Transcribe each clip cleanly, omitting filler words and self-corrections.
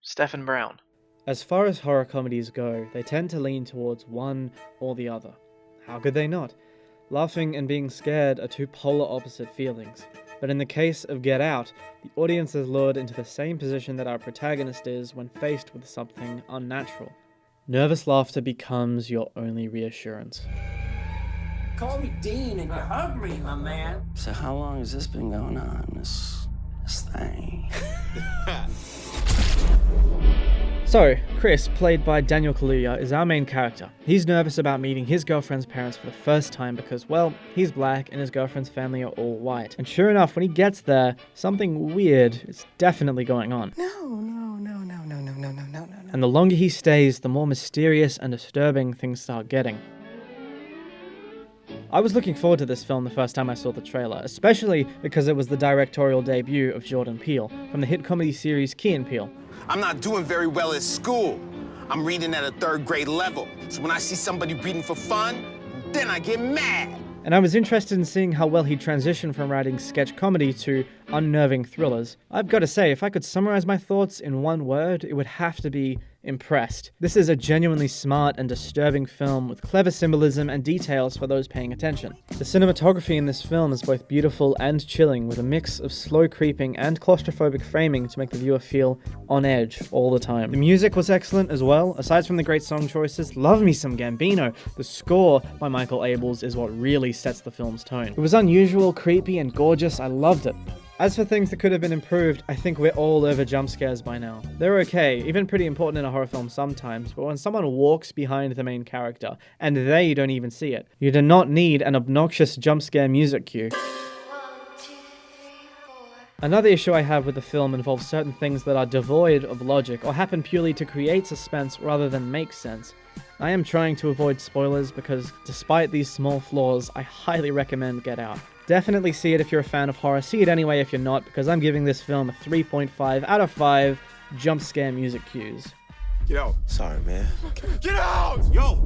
Stephen Brown. As far as horror comedies go, they tend to lean towards one or the other. How could they not? Laughing and being scared are two polar opposite feelings. But in the case of Get Out, the audience is lured into the same position that our protagonist is when faced with something unnatural. Nervous laughter becomes your only reassurance. Call me Dean and you hug me, my man. So how long has this been going on, this thing? So, Chris, played by Daniel Kaluuya, is our main character. He's nervous about meeting his girlfriend's parents for the first time because, well, he's black and his girlfriend's family are all white. And sure enough, when he gets there, something weird is definitely going on. No. And the longer he stays, the more mysterious and disturbing things start getting. I was looking forward to this film the first time I saw the trailer, especially because it was the directorial debut of Jordan Peele, from the hit comedy series Key and Peele. I'm not doing very well at school. I'm reading at a 3rd grade level. So when I see somebody reading for fun, then I get mad. And I was interested in seeing how well he transitioned from writing sketch comedy to unnerving thrillers. I've got to say, if I could summarize my thoughts in one word, it would have to be impressed. This is a genuinely smart and disturbing film with clever symbolism and details for those paying attention. The cinematography in this film is both beautiful and chilling, with a mix of slow creeping and claustrophobic framing to make the viewer feel on edge all the time. The music was excellent as well. Aside from the great song choices, love me some Gambino. The score by Michael Abels is what really sets the film's tone. It was unusual, creepy, and gorgeous. I loved it. As for things that could have been improved, I think we're all over jump scares by now. They're okay, even pretty important in a horror film sometimes, but when someone walks behind the main character, and they don't even see it, you do not need an obnoxious jump scare music cue. Another issue I have with the film involves certain things that are devoid of logic or happen purely to create suspense rather than make sense. I am trying to avoid spoilers because, despite these small flaws, I highly recommend Get Out. Definitely see it if you're a fan of horror, see it anyway if you're not, because I'm giving this film a 3.5 out of 5 jump scare music cues. Get out. Sorry, man. Get out! Yo!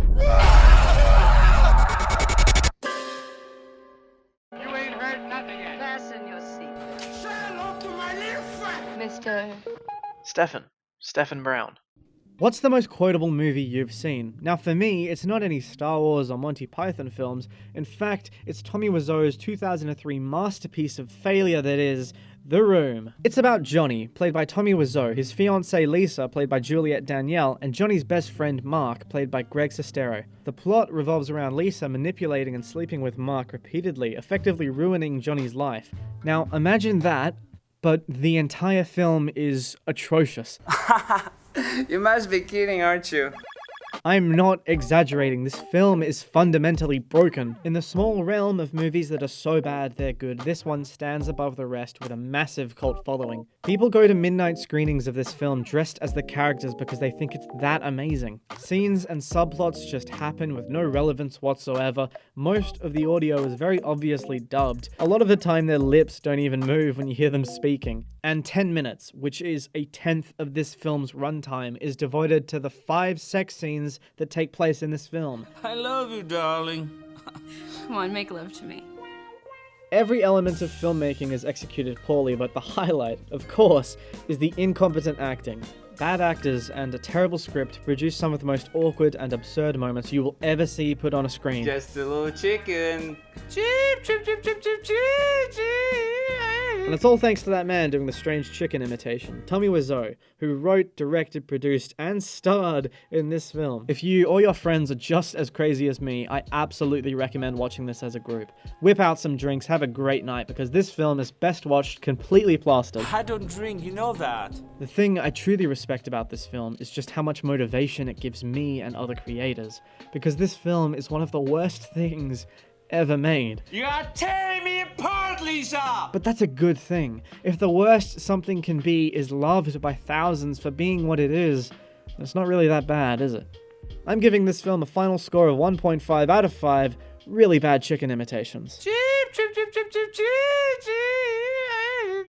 You ain't heard nothing yet. Fasten your seatbelt. Say hello to my little friend. Mr. Stephen Brown. What's the most quotable movie you've seen? Now for me, it's not any Star Wars or Monty Python films. In fact, it's Tommy Wiseau's 2003 masterpiece of failure that is The Room. It's about Johnny, played by Tommy Wiseau, his fiancée Lisa, played by Juliette Danielle, and Johnny's best friend Mark, played by Greg Sestero. The plot revolves around Lisa manipulating and sleeping with Mark repeatedly, effectively ruining Johnny's life. Now imagine that, but the entire film is atrocious. You must be kidding, aren't you? I'm not exaggerating, this film is fundamentally broken. In the small realm of movies that are so bad they're good, this one stands above the rest with a massive cult following. People go to midnight screenings of this film dressed as the characters because they think it's that amazing. Scenes and subplots just happen with no relevance whatsoever. Most of the audio is very obviously dubbed. A lot of the time their lips don't even move when you hear them speaking. And 10 minutes, which is a tenth of this film's runtime, is devoted to the 5 sex scenes that take place in this film. I love you, darling. Come on, make love to me. Every element of filmmaking is executed poorly, but the highlight, of course, is the incompetent acting. Bad actors and a terrible script produce some of the most awkward and absurd moments you will ever see put on a screen. Just a little chicken. Chip, chip, chip, chip, chip, chip, chip. And it's all thanks to that man doing the strange chicken imitation, Tommy Wiseau, who wrote, directed, produced, and starred in this film. If you or your friends are just as crazy as me, I absolutely recommend watching this as a group. Whip out some drinks, have a great night, because this film is best watched completely plastered. I don't drink, you know that. The thing I truly respect about this film is just how much motivation it gives me and other creators, because this film is one of the worst things ever made. You are tearing me apart, Lisa! But that's a good thing. If the worst something can be is loved by thousands for being what it is, it's not really that bad, is it? I'm giving this film a final score of 1.5 out of 5 really bad chicken imitations. Chip, chip, chip, chip, chip, chip, chip.